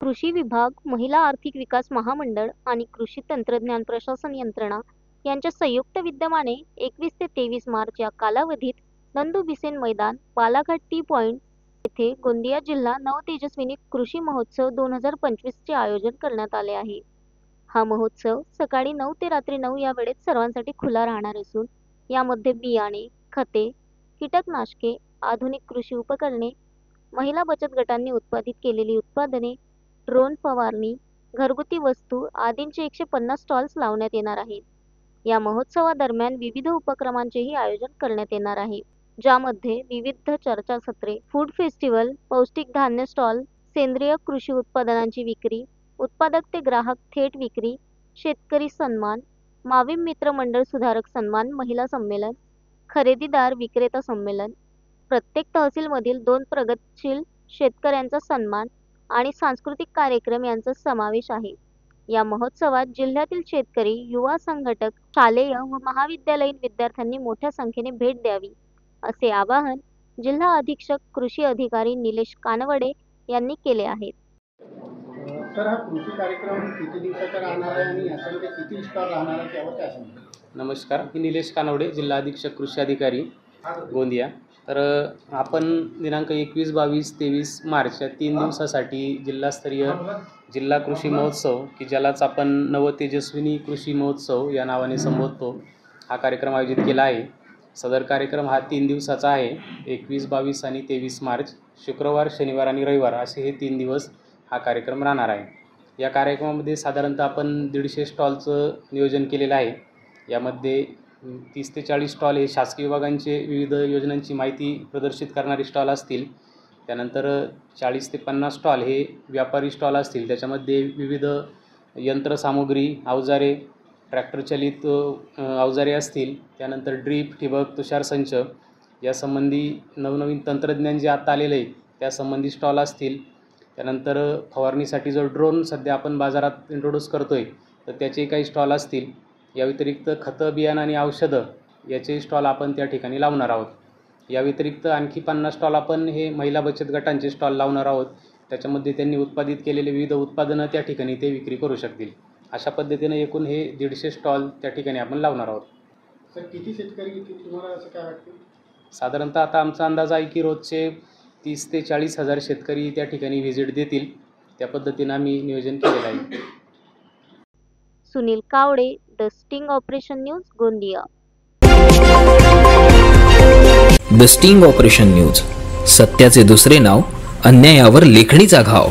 कृषी विभाग, महिला आर्थिक विकास महामंडळ आणि कृषी तंत्रज्ञान प्रशासन यंत्रणा यांच्या संयुक्त विद्यमाने 21 ते 23 मार्च या कालावधीत नंदू बिसेन मैदान, बालाघाट टी पॉइंट येथे गोंदिया जिल्हा नवतेजस्विनी कृषी महोत्सव 2025 चे आयोजन करण्यात आले आहे। हा महोत्सव सकाळी 9 ते रात्री 9 या वेळेत सर्वांसाठी खुला राहणार असून यामध्ये बियाणे, खते, कीटकनाशके, आधुनिक कृषी उपकरणे, महिला बचत गटांनी उत्पादित केलेली उत्पादने, ड्रोन फवारणी, घरगुती वस्तू आदींचे 150 स्टॉल्स लावण्यात येणार आहेत। या महोत्सवादरम्यान विविध उपक्रमांचेही आयोजन करण्यात येणार आहे, ज्यामध्ये विविध चर्चासत्रे, फूड फेस्टिवल, पौष्टिक धान्य स्टॉल, सेंद्रिय कृषी उत्पादनांची विक्री, उत्पादक ते ग्राहक थेट विक्री, शेतकरी सन्मान, माविम मित्र मंडळ सुधारक सन्मान महिला संमेलन, खरेदीदार विक्रेता संमेलन, प्रत्येक तहसीलमधील 2 प्रगतशील शेतकऱ्यांचा सन्मान आणि सांस्कृतिक कार्यक्रम यांचा समावेश आहे। या महोत्सवात जिल्ह्यातील शेतकरी, युवा संघटक, शालेय व महाविद्यालयीन विद्यार्थ्यांनी मोठ्या संख्येने भेट द्यावी, असे आवाहन जिल्हा अधीक्षक कृषी अधिकारी निलेश कानवडे यांनी केले आहे। सर, हा कृषी कार्यक्रम किती दिवसाचा राहणार आहे आणि याच्यामध्ये किती स्टॉल राहणार आहे त्यावर काय सांगणार? नमस्कार, मी निलेश कानवडे, जिल्हा अधीक्षक कृषी अधिकारी गोंदिया। तर आपण दिनांक 21, 22, 23 मार्च या 3 दिवसासाठी जिल्हास्तरीय जिल्हा कृषी महोत्सव, की ज्यालाच आपण नवतेजस्विनी कृषी महोत्सव या नावाने संबोधतो, हा कार्यक्रम आयोजित केला आहे। सदर कार्यक्रम हा 3 दिवसाचा आहे। 21, 22 आणि 23 मार्च, शुक्रवार, शनिवार आणि रविवार असे हे 3 दिवस हा कार्यक्रम राहणार आहे। या कार्यक्रमामध्ये साधारणतः आपण 150 स्टॉलचं नियोजन केलेलं आहे। यामध्ये 30 ते 40 स्टॉल हे शासकीय विभागांचे विविध योजनांची माहिती प्रदर्शित करणारे स्टॉल असतील। त्यानंतर 40 ते 50 स्टॉल हे व्यापारी स्टॉल असतील। त्याच्यामध्ये विविध यंत्रसामुग्री, अवजारे, ट्रॅक्टरचालित अवजारे असतील। त्यानंतर ड्रीप, ठिबक, तुषार संच यासंबंधी नवनवीन तंत्रज्ञान जे आता आलेलं आहे त्यासंबंधी स्टॉल असतील। त्यानंतर फवारणीसाठी जो ड्रोन सध्या आपण बाजारात इंट्रोड्यूस करतो आहे तर त्याचे काही स्टॉल असतील। या व्यतिरिक्त खतं, बियाणं आणि औषधं याचे स्टॉल आपण त्या ठिकाणी लावणार आहोत। या व्यतिरिक्त आणखी 50 स्टॉल आपण हे महिला बचत गटांचे स्टॉल लावणार आहोत। त्याच्यामध्ये त्यांनी उत्पादित केलेले विविध उत्पादनं त्या ठिकाणी ते विक्री करू शकतील। अशा पद्धतीने एकूण हे 150 स्टॉल त्या ठिकाणी आपण लावणार आहोत। सर, किती शेतकरी येतील तुम्हाला असं काय वाटतं? साधारणतः आता आमचा अंदाज आहे की रोजचे 30 ते 40 हजार शेतकरी त्या ठिकाणी व्हिजिट देतील। त्या पद्धतीने आम्ही नियोजन केलेलं आहे। Sunil Kawade, the sting operation news, Gondia. The sting operation news, सत्याचे दुसरे नाव, अन्यायावर लेखणीचा घाव।